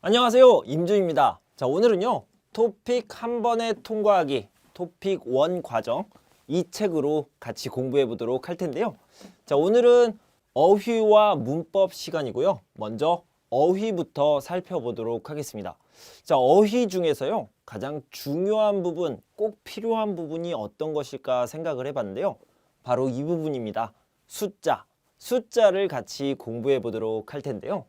안녕하세요, 임주입니다. 자, 오늘은요 토픽 한 번에 통과하기 토픽 1 과정 이 책으로 같이 공부해 보도록 할 텐데요. 자, 오늘은 어휘와 문법 시간이고요. 먼저 어휘부터 살펴보도록 하겠습니다. 자, 어휘 중에서요 가장 중요한 부분, 꼭 필요한 부분이 어떤 것일까 생각을 해봤는데요. 바로 이 부분입니다. 숫자를 같이 공부해 보도록 할 텐데요.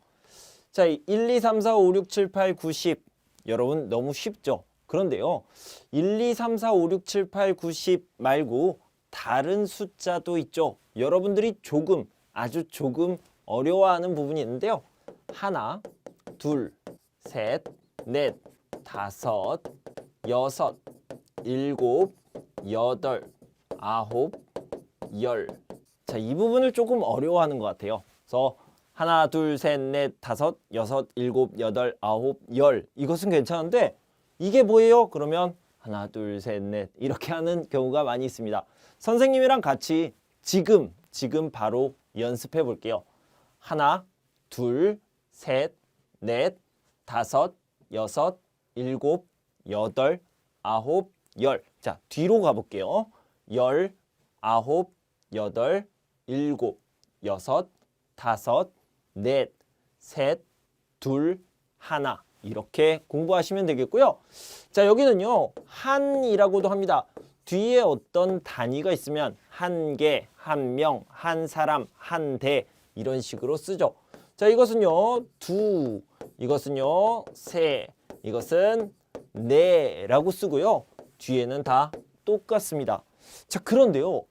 자, 1, 2, 3, 4, 5, 6, 7, 8, 9, 10 여러분 너무 쉽죠? 그런데요 1, 2, 3, 4, 5, 6, 7, 8, 9, 10 말고 다른 숫자도 있죠. 여러분들이 아주 조금 어려워하는 부분이 있는데요. 하나, 둘, 셋, 넷, 다섯, 여섯, 일곱, 여덟, 아홉, 열. 자, 이 부분을 조금 어려워하는 것 같아요. 그래서 하나, 둘, 셋, 넷, 다섯, 여섯, 일곱, 여덟, 아홉, 열. 이것은 괜찮은데 이게 뭐예요? 그러면 하나, 둘, 셋, 넷 이렇게 하는 경우가 많이 있습니다. 선생님이랑 같이 지금 바로 연습해 볼게요. 하나, 둘, 셋, 넷, 다섯, 여섯, 일곱, 여덟, 아홉, 열. 자, 뒤로 가볼게요. 열, 아홉, 여덟, 일곱, 여섯, 다섯, 넷, 셋, 둘, 하나 이렇게 공부하시면 되겠고요. 자, 여기는요 한이라고도 합니다. 뒤에 어떤 단위가 있으면 한 개, 한 명, 한 사람, 한 대 이런 식으로 쓰죠. 자, 이것은요 두, 이것은요 세, 이것은 네라고 쓰고요. 뒤에는 다 똑같습니다. 자, 그런데요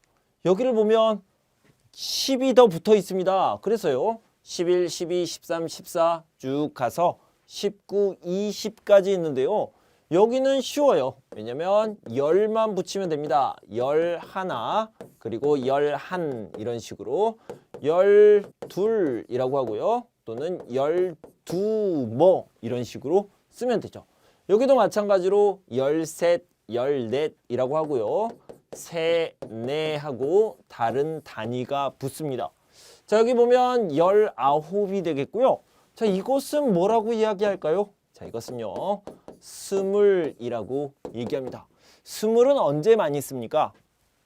여기를 보면 10이 더 붙어 있습니다. 그래서요 11, 12, 13, 14 쭉 가서 19, 20까지 있는데요. 여기는 쉬워요. 왜냐면 10만 붙이면 됩니다. 11, 그리고 11 이런 식으로 12이라고 하고요. 또는 12뭐 이런 식으로 쓰면 되죠. 여기도 마찬가지로 13, 14이라고 하고요. 세, 네 하고 다른 단위가 붙습니다. 자, 여기 보면 19이 되겠고요. 자, 이것은 뭐라고 이야기할까요? 자, 이것은요 스물이라고 얘기합니다. 스물은 언제 많이 씁니까?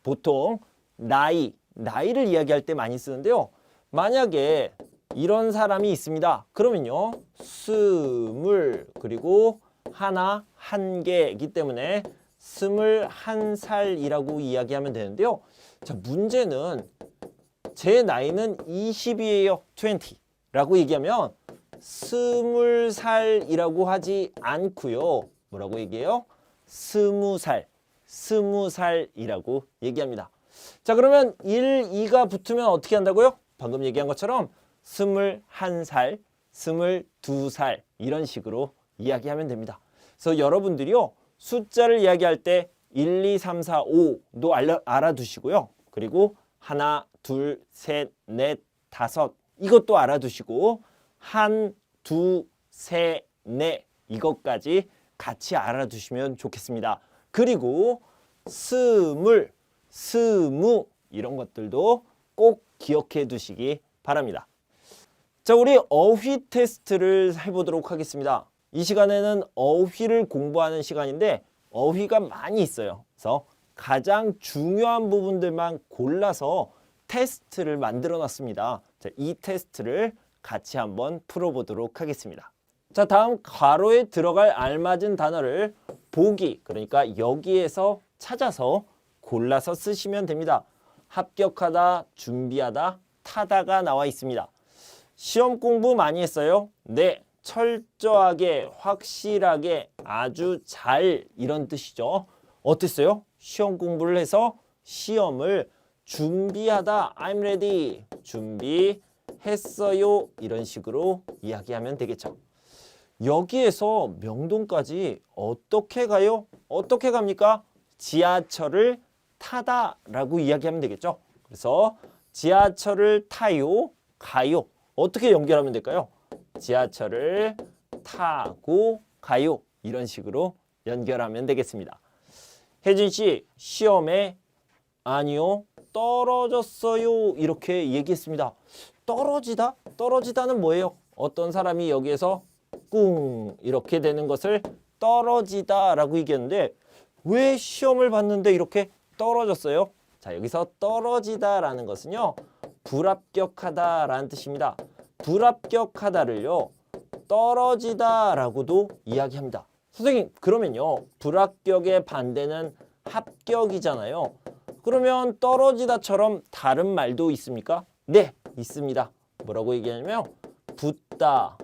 보통 나이를 이야기할 때 많이 쓰는데요. 만약에 이런 사람이 있습니다. 그러면요 스물 그리고 하나, 한 개이기 때문에 21살이라고 이야기하면 되는데요. 자, 문제는 제 나이는 20이에요. 20라고 얘기하면 20살이라고 하지 않고요. 뭐라고 얘기해요? 20살이라고 얘기합니다. 자, 그러면 1, 2가 붙으면 어떻게 한다고요? 방금 얘기한 것처럼 21살, 22살 이런 식으로 이야기하면 됩니다. 그래서 여러분들이요 숫자를 이야기할 때 1, 2, 3, 4, 5도 알아두시고요. 그리고 하나, 둘, 셋, 넷, 다섯 이것도 알아두시고 한, 두, 세, 네 이것까지 같이 알아두시면 좋겠습니다. 그리고 스물, 스무 이런 것들도 꼭 기억해 두시기 바랍니다. 자, 우리 어휘 테스트를 해보도록 하겠습니다. 이 시간에는 어휘를 공부하는 시간인데 어휘가 많이 있어요. 그래서 가장 중요한 부분들만 골라서 테스트를 만들어 놨습니다. 자, 이 테스트를 같이 한번 풀어보도록 하겠습니다. 자, 다음 괄호에 들어갈 알맞은 단어를 보기, 그러니까 여기에서 찾아서 골라서 쓰시면 됩니다. 합격하다, 준비하다, 타다가 나와 있습니다. 시험 공부 많이 했어요? 네. 철저하게, 확실하게, 아주 잘 이런 뜻이죠. 어땠어요? 시험 공부를 해서 시험을 준비하다, I'm ready, 준비했어요 이런 식으로 이야기하면 되겠죠. 여기에서 명동까지 어떻게 가요? 어떻게 갑니까? 지하철을 타다라고 이야기하면 되겠죠. 그래서 지하철을 타요, 가요 어떻게 연결하면 될까요? 지하철을 타고 가요 이런 식으로 연결하면 되겠습니다. 혜진 씨 시험에 아니요 떨어졌어요 이렇게 얘기했습니다. 떨어지다는 뭐예요? 어떤 사람이 여기에서 꿍 이렇게 되는 것을 떨어지다 라고 얘기했는데 왜 시험을 봤는데 이렇게 떨어졌어요? 자, 여기서 떨어지다 라는 것은요, 불합격하다 라는 뜻입니다. 불합격하다를요, 떨어지다 라고도 이야기합니다. 선생님, 그러면요, 불합격의 반대는 합격이잖아요. 그러면 떨어지다처럼 다른 말도 있습니까? 네, 있습니다. 뭐라고 얘기하냐면 붙다,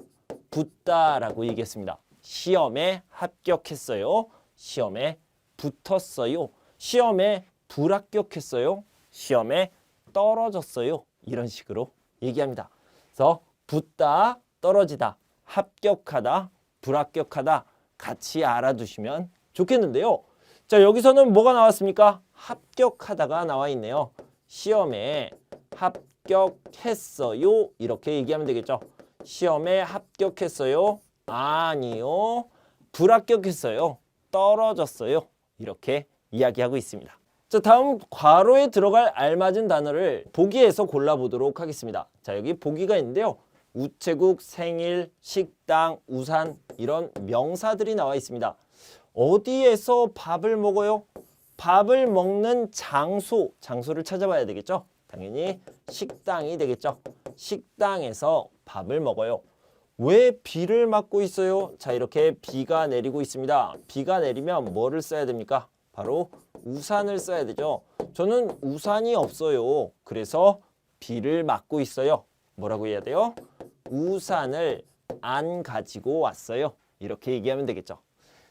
붙다라고 얘기했습니다. 시험에 합격했어요. 시험에 붙었어요. 시험에 불합격했어요. 시험에 떨어졌어요. 이런 식으로 얘기합니다. 그래서 붙다, 떨어지다, 합격하다, 불합격하다 같이 알아두시면 좋겠는데요. 자, 여기서는 뭐가 나왔습니까? 합격하다가 나와 있네요. 시험에 합격했어요. 이렇게 얘기하면 되겠죠. 시험에 합격했어요. 아니요. 불합격했어요. 떨어졌어요. 이렇게 이야기하고 있습니다. 자, 다음 괄호에 들어갈 알맞은 단어를 보기에서 골라보도록 하겠습니다. 자, 여기 보기가 있는데요. 우체국, 생일, 식당, 우산 이런 명사들이 나와 있습니다. 어디에서 밥을 먹어요? 밥을 먹는 장소, 장소를 찾아봐야 되겠죠? 당연히 식당이 되겠죠? 식당에서 밥을 먹어요. 왜 비를 맞고 있어요? 자, 이렇게 비가 내리고 있습니다. 비가 내리면 뭐를 써야 됩니까? 바로 우산을 써야 되죠. 저는 우산이 없어요. 그래서 비를 맞고 있어요. 뭐라고 해야 돼요? 우산을 안 가지고 왔어요. 이렇게 얘기하면 되겠죠.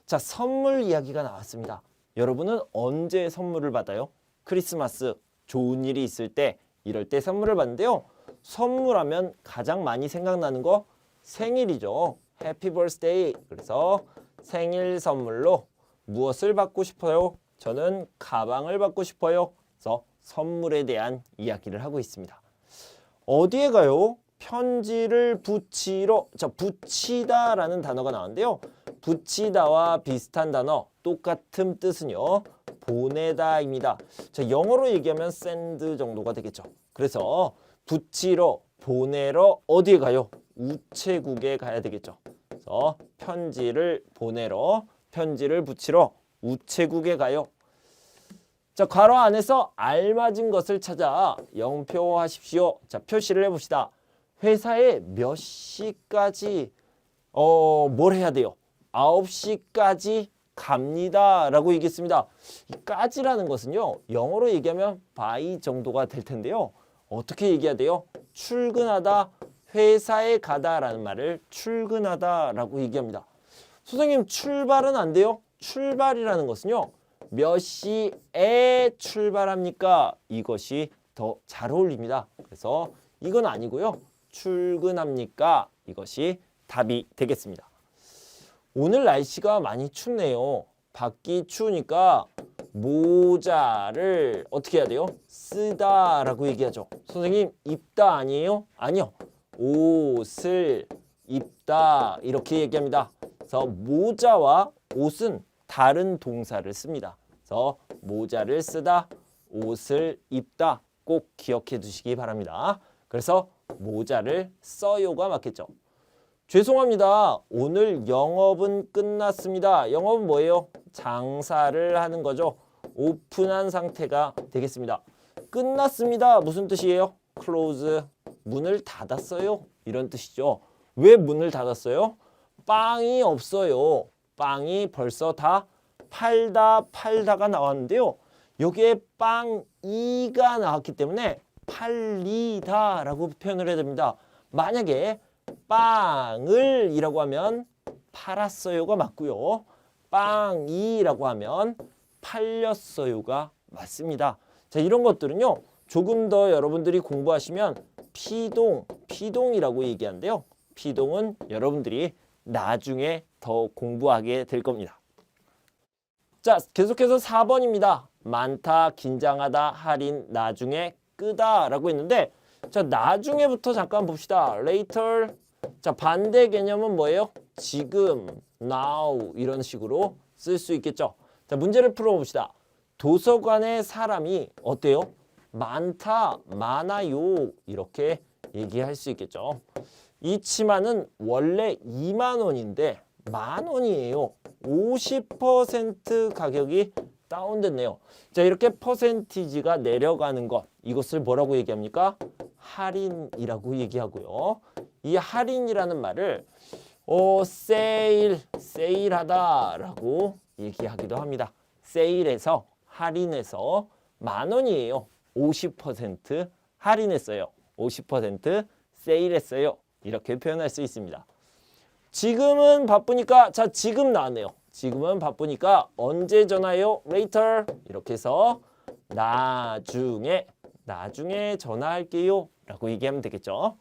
자, 선물 이야기가 나왔습니다. 여러분은 언제 선물을 받아요? 크리스마스, 좋은 일이 있을 때, 이럴 때 선물을 받는데요. 선물하면 가장 많이 생각나는 거 생일이죠. 해피 버스데이. 그래서 생일 선물로 무엇을 받고 싶어요? 저는 가방을 받고 싶어요. 그래서 선물에 대한 이야기를 하고 있습니다. 어디에 가요? 편지를 붙이러. 자, 붙이다라는 단어가 나왔는데요. 붙이다와 비슷한 단어, 똑같은 뜻은요, 보내다입니다. 자, 영어로 얘기하면 send 정도가 되겠죠. 그래서 붙이러, 보내러 어디에 가요? 우체국에 가야 되겠죠. 그래서 편지를 보내러, 편지를 붙이러 우체국에 가요. 자, 괄호 안에서 알맞은 것을 찾아 영표하십시오. 자, 표시를 해봅시다. 회사에 몇 시까지 뭘 해야 돼요? 9시까지 갑니다 라고 얘기했습니다. 이 까지라는 것은요, 영어로 얘기하면 by 정도가 될 텐데요. 어떻게 얘기해야 돼요? 출근하다, 회사에 가다 라는 말을 출근하다 라고 얘기합니다. 선생님, 출발은 안 돼요? 출발이라는 것은요, 몇 시에 출발합니까? 이것이 더 잘 어울립니다. 그래서 이건 아니고요. 출근합니까? 이것이 답이 되겠습니다. 오늘 날씨가 많이 춥네요. 밖이 추우니까 모자를 어떻게 해야 돼요? 쓰다라고 얘기하죠. 선생님, 입다 아니에요? 아니요. 옷을 입다 이렇게 얘기합니다. 그래서 모자와 옷은 다른 동사를 씁니다. 그래서 모자를 쓰다, 옷을 입다 꼭 기억해 두시기 바랍니다. 그래서 모자를 써요가 맞겠죠. 죄송합니다. 오늘 영업은 끝났습니다. 영업은 뭐예요? 장사를 하는 거죠. 오픈한 상태가 되겠습니다. 끝났습니다. 무슨 뜻이에요? close, 문을 닫았어요. 이런 뜻이죠. 왜 문을 닫았어요? 빵이 없어요. 빵이 벌써 다 팔다가 나왔는데요. 여기에 빵이가 나왔기 때문에 팔리다라고 표현을 해야 됩니다. 만약에 빵을 이라고 하면 팔았어요가 맞고요. 빵이라고 하면 팔렸어요가 맞습니다. 자, 이런 것들은요, 조금 더 여러분들이 공부하시면 피동이라고 얘기하는데요. 피동은 여러분들이 나중에 더 공부하게 될 겁니다. 자, 계속해서 4번입니다. 많다, 긴장하다, 할인, 나중에, 끄다 라고 했는데, 자, 나중에부터 잠깐 봅시다. later. 자, 반대 개념은 뭐예요? 지금, now 이런 식으로 쓸 수 있겠죠. 자, 문제를 풀어봅시다. 도서관에 사람이 어때요? 많다, 많아요 이렇게 얘기할 수 있겠죠. 이 치마는 원래 2만 원인데 10,000원이에요. 50% 가격이 다운됐네요. 자, 이렇게 퍼센티지가 내려가는 것, 이것을 뭐라고 얘기합니까? 할인이라고 얘기하고요. 이 할인이라는 말을 세일하다라고 얘기하기도 합니다. 세일해서, 할인해서 10,000원이에요. 50% 할인했어요. 50% 세일했어요. 이렇게 표현할 수 있습니다. 지금은 바쁘니까, 자, 지금 나왔네요. 지금은 바쁘니까 언제 전화해요? Later. 이렇게 해서 나중에 전화할게요. 라고 얘기하면 되겠죠.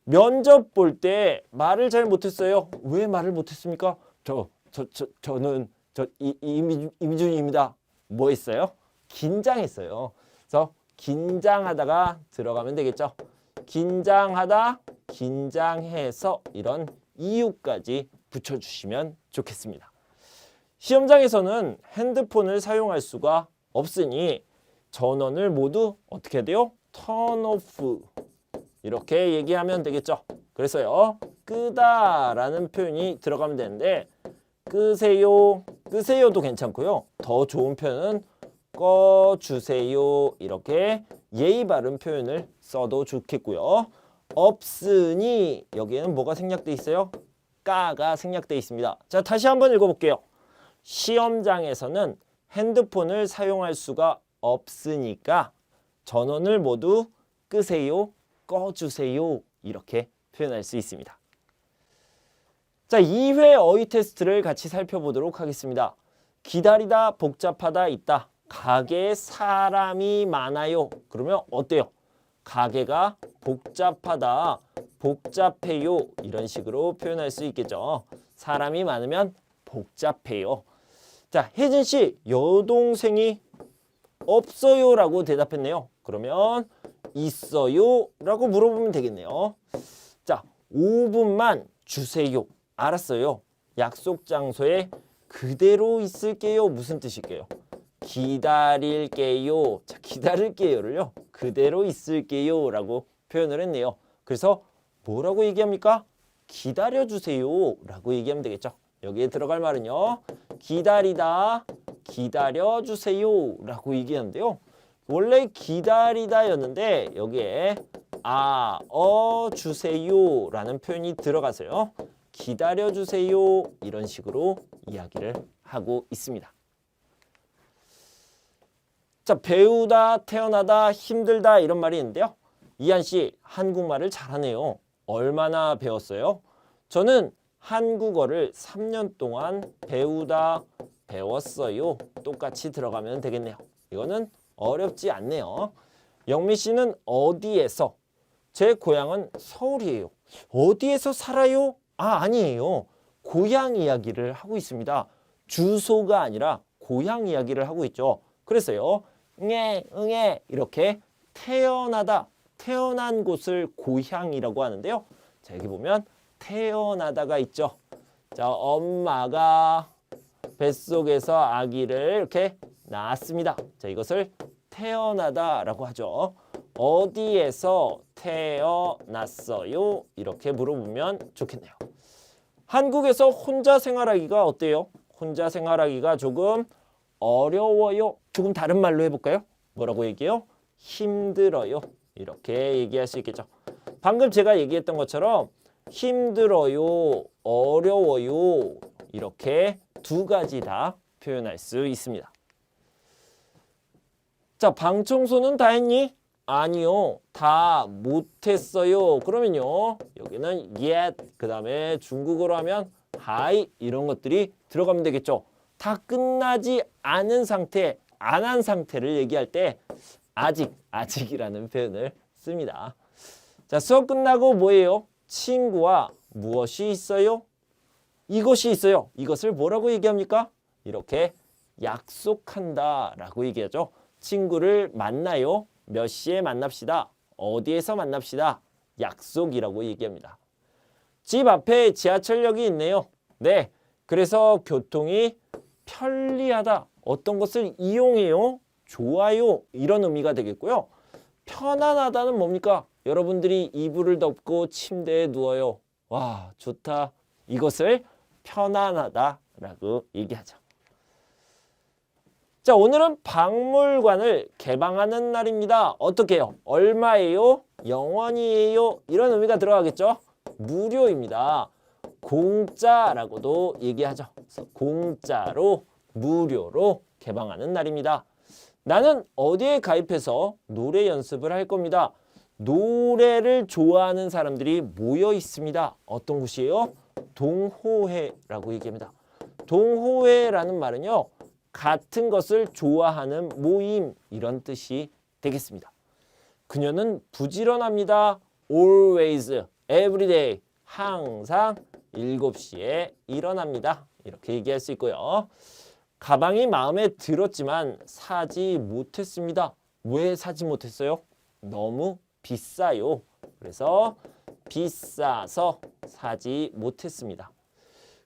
면접 볼 때 말을 잘 못했어요. 왜 말을 못했습니까? 저는 이미준입니다. 뭐 했어요? 긴장했어요. 그래서 긴장하다가 들어가면 되겠죠. 긴장하다, 긴장해서 이런 이유까지 붙여주시면 좋겠습니다. 시험장에서는 핸드폰을 사용할 수가 없으니 전원을 모두 어떻게 해야 돼요? turn off 이렇게 얘기하면 되겠죠. 그래서요, 끄다라는 표현이 들어가면 되는데 끄세요도 괜찮고요. 더 좋은 표현은 꺼주세요. 이렇게 예의 바른 표현을 써도 좋겠고요. 없으니 여기에는 뭐가 생략돼 있어요? 까가 생략돼 있습니다. 자, 다시 한번 읽어볼게요. 시험장에서는 핸드폰을 사용할 수가 없으니까 전원을 모두 끄세요, 꺼주세요. 이렇게 표현할 수 있습니다. 자, 2회 어휘 테스트를 같이 살펴보도록 하겠습니다. 기다리다, 복잡하다, 있다. 가게에 사람이 많아요. 그러면 어때요? 가게가 복잡하다, 복잡해요. 이런 식으로 표현할 수 있겠죠. 사람이 많으면 복잡해요. 자, 혜진 씨, 여동생이 없어요 라고 대답했네요. 그러면 있어요 라고 물어보면 되겠네요. 자, 5분만 주세요. 알았어요. 약속 장소에 그대로 있을게요. 무슨 뜻일게요? 기다릴게요. 자, 기다릴게요를요, 그대로 있을게요 라고 표현을 했네요. 그래서 뭐라고 얘기합니까? 기다려주세요 라고 얘기하면 되겠죠. 여기에 들어갈 말은요, 기다리다, 기다려주세요 라고 얘기하는데요. 원래 기다리다였는데 여기에 주세요 라는 표현이 들어가서요, 기다려주세요 이런 식으로 이야기를 하고 있습니다. 자, 배우다, 태어나다, 힘들다 이런 말이 있는데요. 이한 씨, 한국말을 잘하네요. 얼마나 배웠어요? 저는 한국어를 3년 동안 배웠어요. 똑같이 들어가면 되겠네요. 이거는 어렵지 않네요. 영미 씨는 어디에서? 제 고향은 서울이에요. 어디에서 살아요? 아니에요. 고향 이야기를 하고 있습니다. 주소가 아니라 고향 이야기를 하고 있죠. 그래서요, 응애 이렇게 태어나다, 태어난 곳을 고향이라고 하는데요. 자, 여기 보면 태어나다가 있죠. 자, 엄마가 뱃속에서 아기를 이렇게 낳았습니다. 자, 이것을 태어나다라고 하죠. 어디에서 태어났어요? 이렇게 물어보면 좋겠네요. 한국에서 혼자 생활하기가 어때요? 혼자 생활하기가 조금 어려워요. 조금 다른 말로 해볼까요? 뭐라고 얘기해요? 힘들어요. 이렇게 얘기할 수 있겠죠. 방금 제가 얘기했던 것처럼 힘들어요, 어려워요 이렇게 두 가지 다 표현할 수 있습니다. 자, 방 청소는 다 했니? 아니요, 다 못했어요. 그러면요, 여기는 yet, 그 다음에 중국어로 하면 하이 이런 것들이 들어가면 되겠죠. 다 끝나지 않은 상태, 안 한 상태를 얘기할 때 아직이라는 표현을 씁니다. 자, 수업 끝나고 뭐예요? 친구와 무엇이 있어요? 이것이 있어요. 이것을 뭐라고 얘기합니까? 이렇게 약속한다 라고 얘기하죠. 친구를 만나요. 몇 시에 만납시다. 어디에서 만납시다. 약속이라고 얘기합니다. 집 앞에 지하철역이 있네요. 네, 그래서 교통이 편리하다. 어떤 것을 이용해요? 좋아요. 이런 의미가 되겠고요. 편안하다는 뭡니까? 여러분들이 이불을 덮고 침대에 누워요. 와, 좋다. 이것을 편안하다라고 얘기하죠. 자, 오늘은 박물관을 개방하는 날입니다. 어떻게 해요? 얼마예요? 0원이에요? 이런 의미가 들어가겠죠? 무료입니다. 공짜라고도 얘기하죠. 그래서 공짜로, 무료로 개방하는 날입니다. 나는 어디에 가입해서 노래 연습을 할 겁니다. 노래를 좋아하는 사람들이 모여 있습니다. 어떤 곳이에요? 동호회라고 얘기합니다. 동호회라는 말은요, 같은 것을 좋아하는 모임, 이런 뜻이 되겠습니다. 그녀는 부지런합니다. always, everyday, 항상 7시에 일어납니다. 이렇게 얘기할 수 있고요. 가방이 마음에 들었지만 사지 못했습니다. 왜 사지 못했어요? 너무 비싸요. 그래서 비싸서 사지 못했습니다.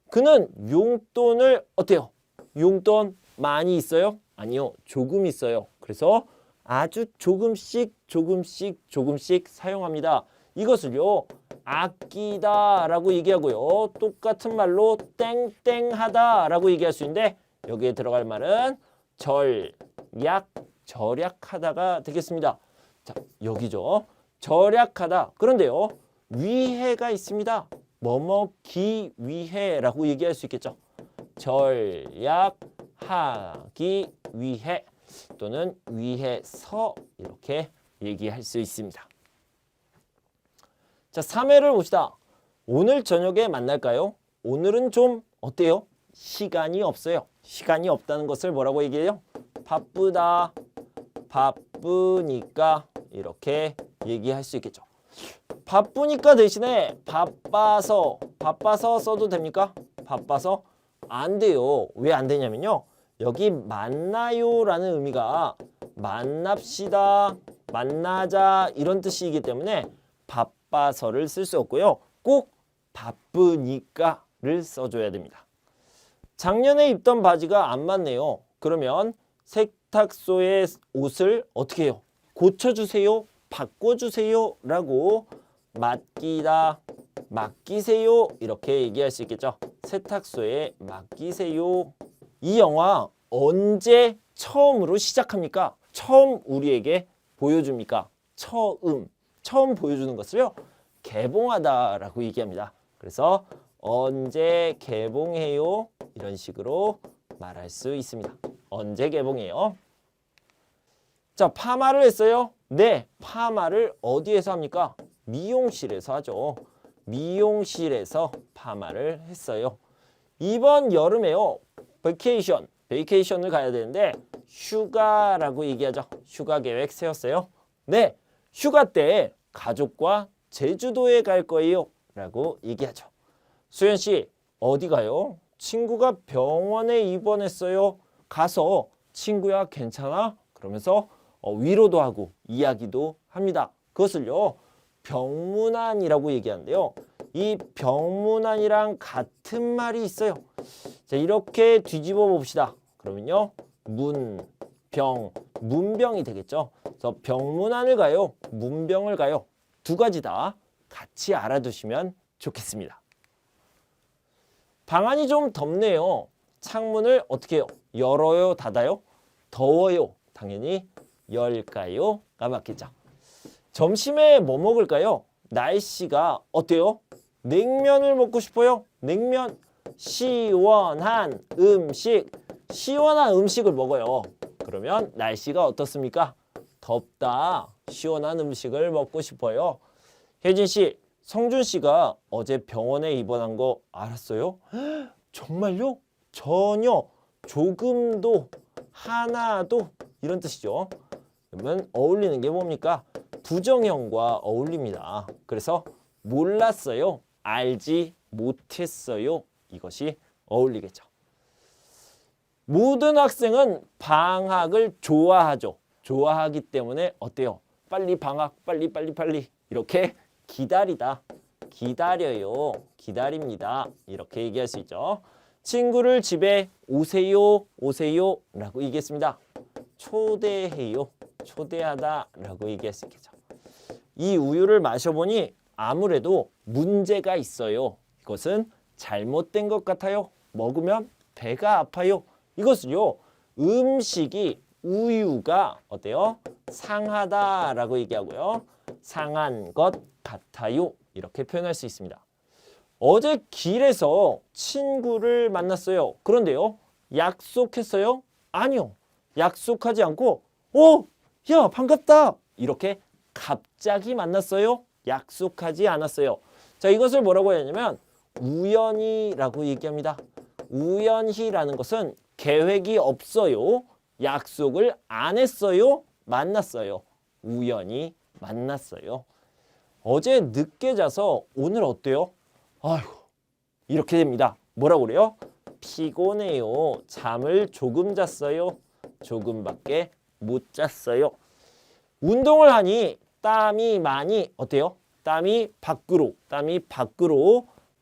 그는 용돈을 어때요? 용돈 많이 있어요? 아니요, 조금 있어요. 그래서 아주 조금씩 사용합니다. 이것을요, 아끼다라고 얘기하고요. 똑같은 말로 땡땡하다라고 얘기할 수 있는데 여기에 들어갈 말은 절약하다가 되겠습니다. 자, 여기죠. 절약하다. 그런데요, 위해가 있습니다. 뭐뭐기 위해라고 얘기할 수 있겠죠. 절약하기 위해 또는 위해서 이렇게 얘기할 수 있습니다. 자, 3회를 봅시다. 오늘 저녁에 만날까요? 오늘은 좀 어때요? 시간이 없어요. 시간이 없다는 것을 뭐라고 얘기해요? 바쁘다, 바쁘니까 이렇게 얘기할 수 있겠죠. 바쁘니까 대신에 바빠서 써도 됩니까? 바빠서 안 돼요. 왜 안 되냐면요, 여기 만나요라는 의미가 만납시다, 만나자 이런 뜻이기 때문에 바빠서를 쓸 수 없고요. 꼭 바쁘니까를 써줘야 됩니다. 작년에 입던 바지가 안 맞네요. 그러면 세탁소의 옷을 어떻게 해요? 고쳐주세요, 바꿔주세요 라고 맡기다, 맡기세요 이렇게 얘기할 수 있겠죠. 세탁소에 맡기세요. 이 영화 언제 처음으로 시작합니까? 처음 우리에게 보여줍니까? 처음 보여주는 것을요, 개봉하다라고 얘기합니다. 그래서 언제 개봉해요? 이런 식으로 말할 수 있습니다. 언제 개봉해요? 자, 파마를 했어요? 네, 파마를 어디에서 합니까? 미용실에서 하죠. 미용실에서 파마를 했어요. 이번 여름에요, 베이케이션을 가야 되는데 휴가라고 얘기하죠. 휴가 계획 세웠어요? 네, 휴가 때 가족과 제주도에 갈 거예요 라고 얘기하죠. 수연 씨, 어디 가요? 친구가 병원에 입원했어요. 가서 친구야 괜찮아? 그러면서 위로도 하고 이야기도 합니다. 그것을요, 병문안이라고 얘기하는데요. 이 병문안이랑 같은 말이 있어요. 자, 이렇게 뒤집어 봅시다. 그러면요, 문병이 되겠죠. 그래서 병문안을 가요, 문병을 가요. 두 가지 다 같이 알아두시면 좋겠습니다. 방안이 좀 덥네요. 창문을 어떻게 해요? 열어요, 닫아요? 더워요. 당연히 열까요?가 맞겠죠. 점심에 뭐 먹을까요? 날씨가 어때요? 냉면을 먹고 싶어요? 냉면, 시원한 음식을 먹어요. 그러면 날씨가 어떻습니까? 덥다, 시원한 음식을 먹고 싶어요. 혜진 씨, 성준 씨가 어제 병원에 입원한 거 알았어요? 정말요? 전혀, 조금도, 하나도 이런 뜻이죠. 그러면 어울리는 게 뭡니까? 부정형과 어울립니다. 그래서 몰랐어요, 알지 못했어요. 이것이 어울리겠죠. 모든 학생은 방학을 좋아하죠. 좋아하기 때문에 어때요? 빨리 방학, 빨리 이렇게 기다리다, 기다려요, 기다립니다. 이렇게 얘기할 수 있죠. 친구를 집에 오세요 라고 얘기했습니다. 초대해요, 초대하다 라고 얘기할 수 있겠죠. 이 우유를 마셔보니 아무래도 문제가 있어요. 이것은 잘못된 것 같아요. 먹으면 배가 아파요. 이것은요, 음식이 우유가 어때요? 상하다라고 얘기하고요. 상한 것 같아요. 이렇게 표현할 수 있습니다. 어제 길에서 친구를 만났어요. 그런데요, 약속했어요? 아니요. 약속하지 않고 야, 반갑다. 이렇게 갑자기 만났어요. 약속하지 않았어요. 자, 이것을 뭐라고 해야 하냐면 우연히라고 얘기합니다. 우연히라는 것은 계획이 없어요. 약속을 안 했어요. 만났어요. 우연히 만났어요. 어제 늦게 자서 오늘 어때요? 아이고, 이렇게 됩니다. 뭐라고 그래요? 피곤해요. 잠을 조금 잤어요. 조금밖에 못 잤어요. 운동을 하니 땀이 많이 어때요? 땀이 밖으로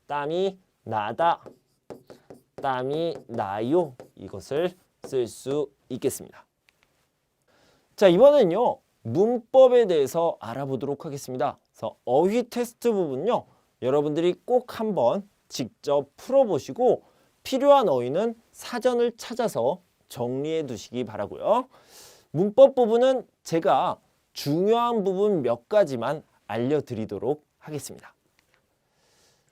땀이 나다, 땀이 나요. 이것을 쓸 수 있겠습니다. 자, 이번엔요, 문법에 대해서 알아보도록 하겠습니다. 그래서 어휘 테스트 부분요, 여러분들이 꼭 한번 직접 풀어보시고 필요한 어휘는 사전을 찾아서 정리해 두시기 바라고요. 문법 부분은 제가 중요한 부분 몇 가지만 알려드리도록 하겠습니다.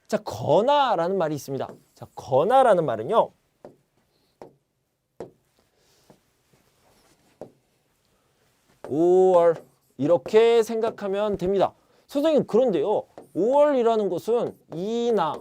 자, 거나라는 말이 있습니다. 자, 거나라는 말은요, (5월) 이렇게 생각하면 됩니다. 선생님, 그런데요, 5월이라는 것은 이나,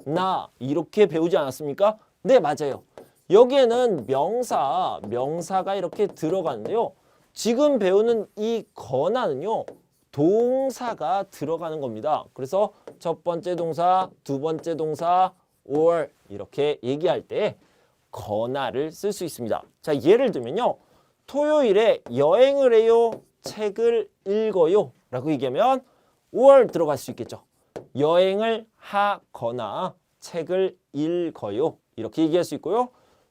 나 이렇게 배우지 않았습니까? 네, 맞아요. 여기에는 명사가 이렇게 들어가는데요. 지금 배우는 이 거나는요, 동사가 들어가는 겁니다. 그래서 첫 번째 동사, 두 번째 동사, 5월 이렇게 얘기할 때 거나를 쓸 수 있습니다. 자, 예를 들면요, 토요일에 여행을 해요, 책을 읽어요 라고 얘기하면 5월 들어갈 수 있겠죠. 여행을 하거나 책을 읽어요 이렇게 얘기할 수 있고요.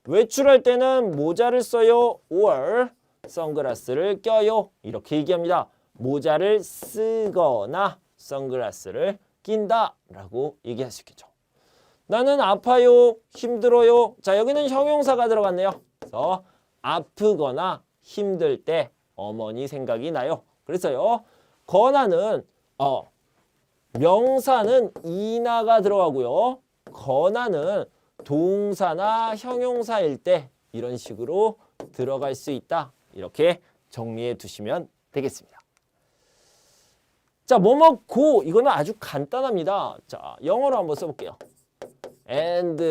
외출할 때는 모자를 써요, 5월 선글라스를 껴요 이렇게 얘기합니다. 모자를 쓰거나 선글라스를 낀다 라고 얘기할 수 있겠죠. 나는 아파요, 힘들어요. 자, 여기는 형용사가 들어갔네요. 그래서 아프거나 힘들 때 어머니 생각이 나요. 그래서요, 거나는 명사는 이나가 들어가고요. 거나는 동사나 형용사일 때 이런 식으로 들어갈 수 있다. 이렇게 정리해 두시면 되겠습니다. 자, 뭐뭐고 이거는 아주 간단합니다. 자, 영어로 한번 써볼게요. and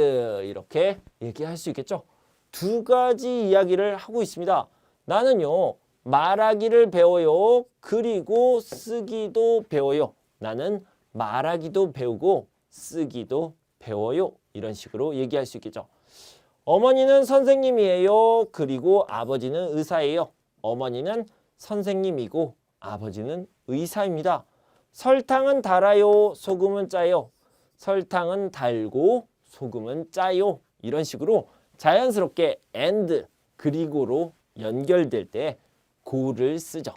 이렇게 얘기할 수 있겠죠. 두 가지 이야기를 하고 있습니다. 나는요, 말하기를 배워요. 그리고 쓰기도 배워요. 나는 말하기도 배우고 쓰기도 배워요. 이런 식으로 얘기할 수 있겠죠. 어머니는 선생님이에요. 그리고 아버지는 의사예요. 어머니는 선생님이고 아버지는 의사입니다. 설탕은 달아요. 소금은 짜요. 설탕은 달고 소금은 짜요. 이런 식으로 자연스럽게 and 그리고로 연결될 때 고를 쓰죠.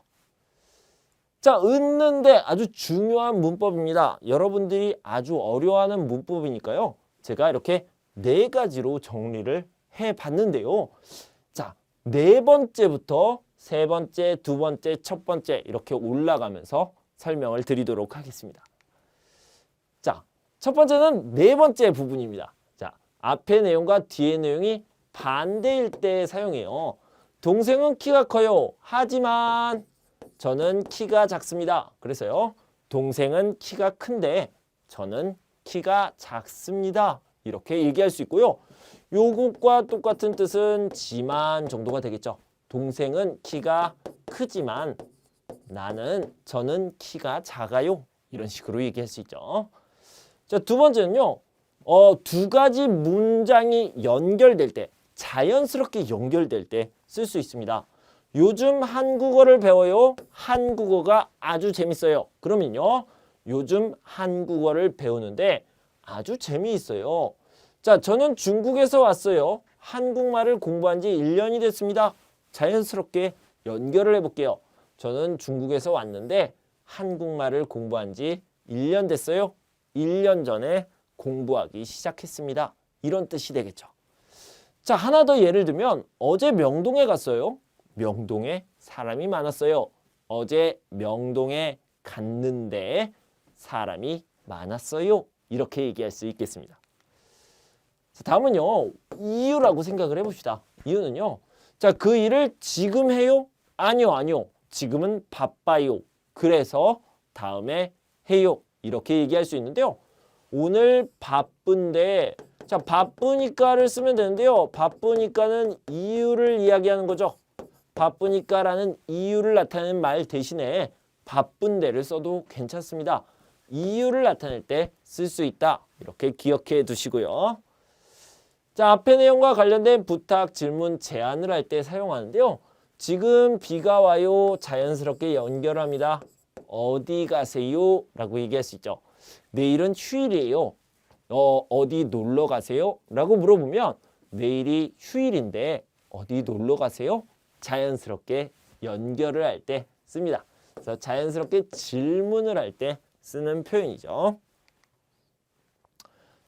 자, 읽는데 아주 중요한 문법입니다. 여러분들이 아주 어려워하는 문법이니까요. 제가 이렇게 네 가지로 정리를 해봤는데요. 자, 네 번째부터 세 번째, 두 번째, 첫 번째 이렇게 올라가면서 설명을 드리도록 하겠습니다. 자, 첫 번째는 네 번째 부분입니다. 자, 앞의 내용과 뒤의 내용이 반대일 때 사용해요. 동생은 키가 커요. 하지만 저는 키가 작습니다. 그래서요, 동생은 키가 큰데 저는 키가 작습니다. 이렇게 얘기할 수 있고요. 요것과 똑같은 뜻은 지만 정도가 되겠죠. 동생은 키가 크지만 저는 키가 작아요. 이런 식으로 얘기할 수 있죠. 자, 두 번째는요. 두 가지 문장이 연결될 때, 자연스럽게 연결될 때 쓸 수 있습니다. 요즘 한국어를 배워요. 한국어가 아주 재밌어요. 그러면요, 요즘 한국어를 배우는데 아주 재미있어요. 자, 저는 중국에서 왔어요. 한국말을 공부한 지 1년이 됐습니다. 자연스럽게 연결을 해볼게요. 저는 중국에서 왔는데 한국말을 공부한 지 1년 됐어요. 1년 전에 공부하기 시작했습니다. 이런 뜻이 되겠죠. 자, 하나 더 예를 들면 어제 명동에 갔어요. 명동에 사람이 많았어요. 어제 명동에 갔는데 사람이 많았어요. 이렇게 얘기할 수 있겠습니다. 자, 다음은요. 이유라고 생각을 해봅시다. 이유는요. 자, 그 일을 지금 해요? 아니요, 아니요. 지금은 바빠요. 그래서 다음에 해요. 이렇게 얘기할 수 있는데요. 오늘 바쁜데, 자, 바쁘니까를 쓰면 되는데요. 바쁘니까는 이유를 이야기하는 거죠. 바쁘니까라는 이유를 나타내는 말 대신에 바쁜데를 써도 괜찮습니다. 이유를 나타낼 때 쓸 수 있다. 이렇게 기억해 두시고요. 자, 앞의 내용과 관련된 부탁, 질문, 제안을 할 때 사용하는데요. 지금 비가 와요. 자연스럽게 연결합니다. 어디 가세요? 라고 얘기할 수 있죠. 내일은 휴일이에요. 어디 놀러 가세요? 라고 물어보면 내일이 휴일인데 어디 놀러 가세요? 자연스럽게 연결을 할 때 씁니다. 그래서 자연스럽게 질문을 할 때 쓰는 표현이죠.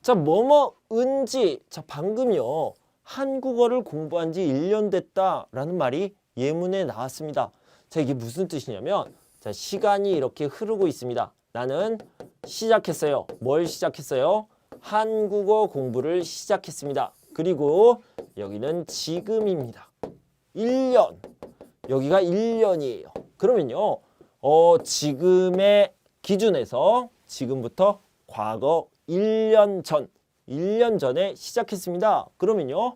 자, 뭐뭐은지. 자, 방금요. 한국어를 공부한 지 1년 됐다라는 말이 예문에 나왔습니다. 자, 이게 무슨 뜻이냐면 자, 시간이 이렇게 흐르고 있습니다. 나는 시작했어요. 뭘 시작했어요? 한국어 공부를 시작했습니다. 그리고 여기는 지금입니다. 1년. 여기가 1년이에요. 그러면요. 지금의 기준에서 지금부터 과거 1년 전에 시작했습니다. 그러면요.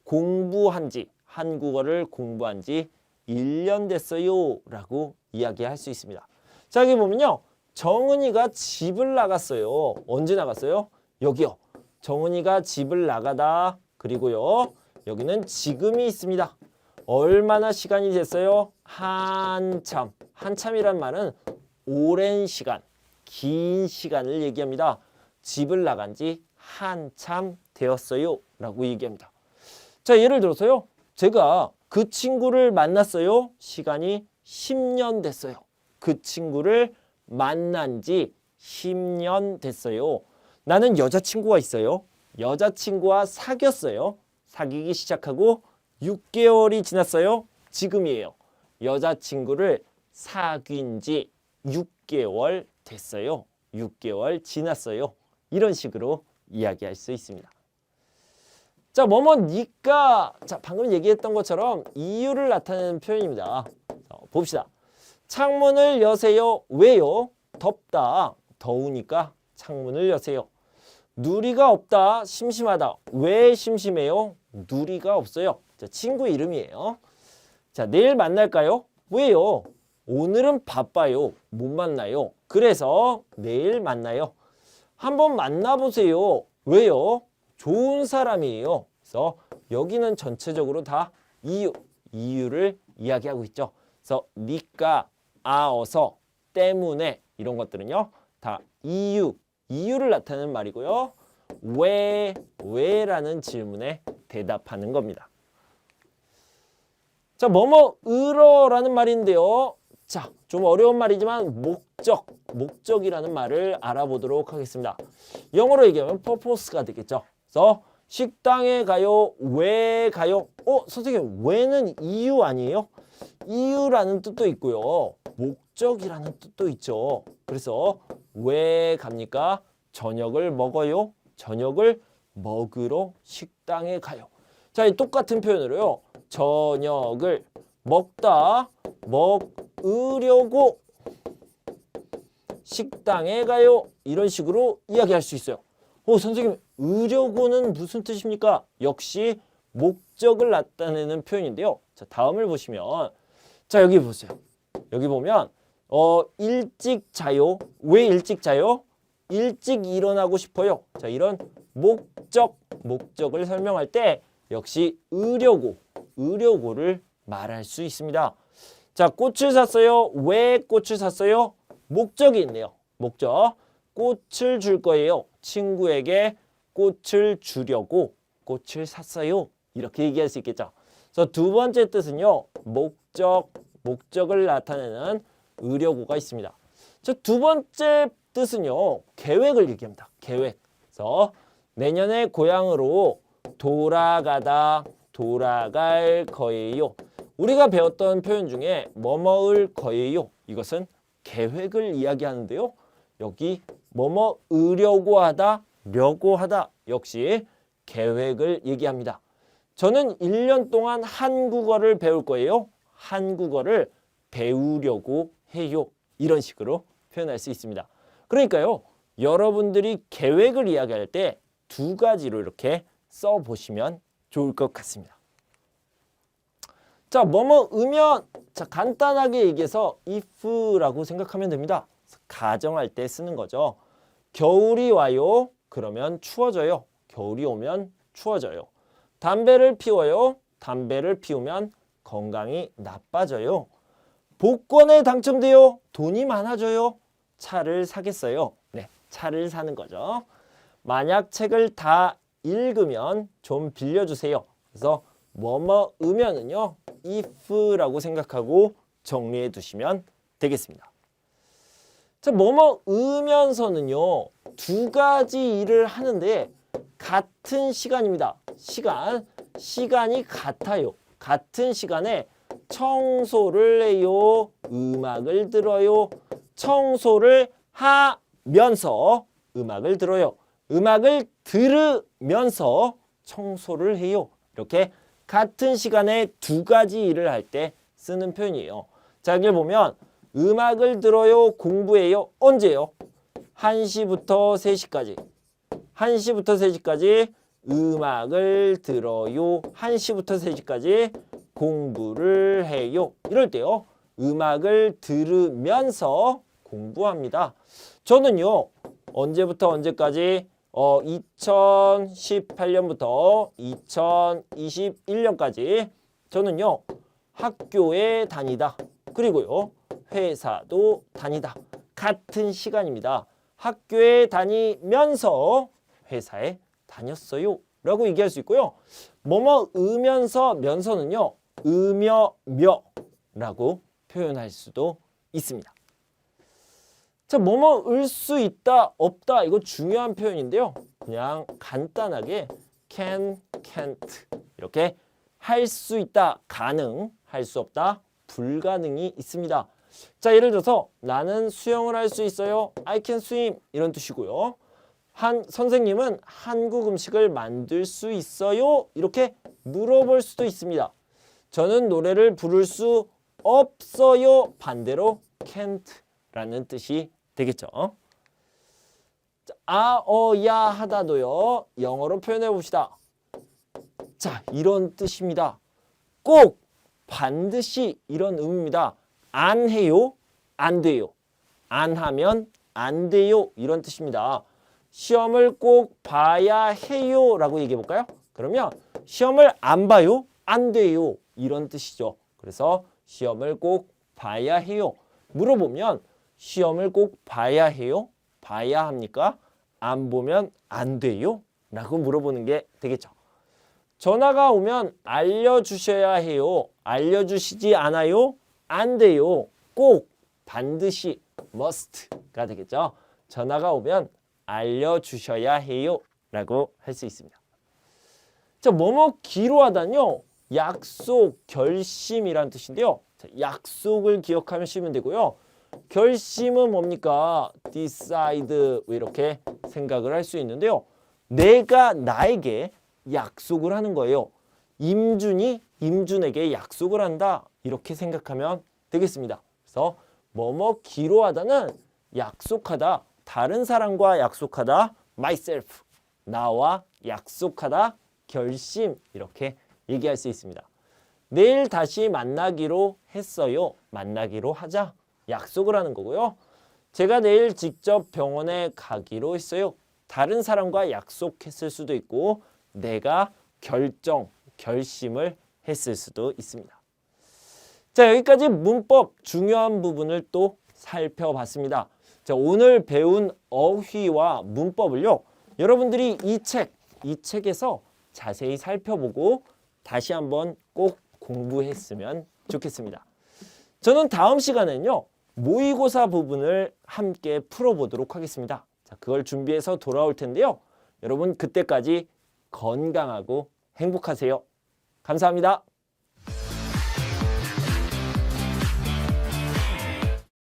공부한 지, 한국어를 공부한 지 1년 됐어요. 라고 이야기할 수 있습니다. 자, 여기 보면요. 정은이가 집을 나갔어요. 언제 나갔어요? 여기요. 정은이가 집을 나가다. 그리고요. 여기는 지금이 있습니다. 얼마나 시간이 됐어요? 한참. 한참이란 말은 오랜 시간, 긴 시간을 얘기합니다. 집을 나간 지 한참 되었어요. 라고 얘기합니다. 자, 예를 들어서요. 제가 그 친구를 만났어요. 시간이 10년 됐어요. 그 친구를 만난 지 10년 됐어요. 나는 여자친구가 있어요. 여자친구와 사귀었어요. 사귀기 시작하고 6개월이 지났어요. 지금이에요. 여자친구를 사귄 지 6개월 됐어요. 6개월 지났어요. 이런 식으로 이야기할 수 있습니다. 자, 뭐뭐니까. 자, 방금 얘기했던 것처럼 이유를 나타내는 표현입니다. 봅시다. 창문을 여세요. 왜요? 덥다. 더우니까 창문을 여세요. 누리가 없다. 심심하다. 왜 심심해요? 누리가 없어요. 자, 친구 이름이에요. 자, 내일 만날까요? 왜요? 오늘은 바빠요. 못 만나요. 그래서 내일 만나요. 한번 만나보세요. 왜요? 좋은 사람이에요. 그래서 여기는 전체적으로 다 이유를 이야기하고 있죠. 그래서 니까, 어서, 때문에 이런 것들은요. 다 이유를 나타내는 말이고요. 왜라는 질문에 대답하는 겁니다. 자, 뭐뭐으로라는 말인데요. 자, 좀 어려운 말이지만 목적이라는 말을 알아보도록 하겠습니다. 영어로 얘기하면 purpose가 되겠죠. 그래서 식당에 가요. 왜 가요? 선생님, 왜는 이유 아니에요? 이유라는 뜻도 있고요. 목적이라는 뜻도 있죠. 그래서 왜 갑니까? 저녁을 먹어요. 저녁을 먹으러 식당에 가요. 자, 이 똑같은 표현으로요. 저녁을 먹다, 먹으려고 식당에 가요. 이런 식으로 이야기할 수 있어요. 선생님, 으려고는 무슨 뜻입니까? 역시 목적을 나타내는 표현인데요. 자, 다음을 보시면, 자, 여기 보세요. 여기 보면 일찍 자요. 왜 일찍 자요? 일찍 일어나고 싶어요. 자, 이런 목적을 설명할 때 역시 으려고를 말할 수 있습니다. 자, 꽃을 샀어요. 왜 꽃을 샀어요? 목적이 있네요. 목적. 꽃을 줄 거예요. 친구에게 꽃을 주려고 꽃을 샀어요. 이렇게 얘기할 수 있겠죠. 그래서 두 번째 뜻은요. 목적을 나타내는 으려고가 있습니다. 저 두 번째 뜻은요. 계획을 얘기합니다. 계획. 그래서 내년에 고향으로 돌아가다, 돌아갈 거예요. 우리가 배웠던 표현 중에 뭐뭐을 거예요. 이것은 계획을 이야기하는데요. 여기 뭐뭐으려고 하다, 려고 하다 역시 계획을 얘기합니다. 저는 1년 동안 한국어를 배울 거예요. 한국어를 배우려고 해요. 이런 식으로 표현할 수 있습니다. 그러니까요. 여러분들이 계획을 이야기할 때 두 가지로 이렇게 써보시면 좋을 것 같습니다. 자, 뭐뭐으면 자 간단하게 얘기해서 if라고 생각하면 됩니다. 가정할 때 쓰는 거죠. 겨울이 와요. 그러면 추워져요. 겨울이 오면 추워져요. 담배를 피워요. 담배를 피우면 건강이 나빠져요. 복권에 당첨돼요. 돈이 많아져요. 차를 사겠어요. 네, 차를 사는 거죠. 만약 책을 다 읽으면 좀 빌려주세요. 그래서 뭐뭐으면은요. if라고 생각하고 정리해 두시면 되겠습니다. 자, 뭐뭐으면서는요. 두 가지 일을 하는데 같은 시간입니다. 시간이 같아요. 같은 시간에 청소를 해요. 음악을 들어요. 청소를 하면서 음악을 들어요. 음악을 들으면서 청소를 해요. 이렇게 같은 시간에 두 가지 일을 할 때 쓰는 표현이에요. 자, 여기 보면 음악을 들어요. 공부해요. 언제요? 1시부터 3시까지. 1시부터 3시까지 음악을 들어요. 1시부터 3시까지 공부를 해요. 이럴 때요. 음악을 들으면서 공부합니다. 저는요. 언제부터 언제까지 2018년부터 2021년까지 저는요. 학교에 다니다. 그리고요. 회사도 다니다. 같은 시간입니다. 학교에 다니면서 회사에 다녔어요. 라고 얘기할 수 있고요. 뭐뭐으면서 면서는요. 으며며라고 표현할 수도 있습니다. 자, 뭐뭐을 수 있다, 없다 이거 중요한 표현인데요. 그냥 간단하게 can, can't 이렇게 할 수 있다, 가능, 할 수 없다, 불가능이 있습니다. 자, 예를 들어서 나는 수영을 할 수 있어요. I can swim 이런 뜻이고요. 선생님은 한국 음식을 만들 수 있어요? 이렇게 물어볼 수도 있습니다. 저는 노래를 부를 수 없어요. 반대로 can't라는 뜻이 되겠죠. 자, 야 하다도요. 영어로 표현해 봅시다. 자, 이런 뜻입니다. 꼭, 반드시 이런 의미입니다. 안 해요, 안 돼요. 안 하면 안 돼요. 이런 뜻입니다. 시험을 꼭 봐야 해요 라고 얘기해 볼까요? 그러면 시험을 안 봐요? 안 돼요. 이런 뜻이죠. 그래서 시험을 꼭 봐야 해요. 물어보면 시험을 꼭 봐야 해요? 봐야 합니까? 안 보면 안 돼요? 라고 물어보는 게 되겠죠. 전화가 오면 알려주셔야 해요. 알려주시지 않아요? 안 돼요. 꼭, 반드시, must가 되겠죠. 전화가 오면 알려주셔야 해요. 라고 할 수 있습니다. 자, 뭐뭐기로 하다는요. 약속, 결심이란 뜻인데요. 자, 약속을 기억하면 쉬면 되고요. 결심은 뭡니까? decide 이렇게 생각을 할 수 있는데요. 내가 나에게 약속을 하는 거예요. 임준이 임준에게 약속을 한다. 이렇게 생각하면 되겠습니다. 그래서 뭐뭐기로 하다는 약속하다, 다른 사람과 약속하다, myself, 나와 약속하다, 결심 이렇게 얘기할 수 있습니다. 내일 다시 만나기로 했어요. 만나기로 하자. 약속을 하는 거고요. 제가 내일 직접 병원에 가기로 했어요. 다른 사람과 약속했을 수도 있고 내가 결심을 했을 수도 있습니다. 자, 여기까지 문법 중요한 부분을 또 살펴봤습니다. 자, 오늘 배운 어휘와 문법을요. 여러분들이 이 책에서 자세히 살펴보고 다시 한번 꼭 공부했으면 좋겠습니다. 저는 다음 시간에는요. 모의고사 부분을 함께 풀어보도록 하겠습니다. 자, 그걸 준비해서 돌아올 텐데요. 여러분 그때까지 건강하고 행복하세요. 감사합니다.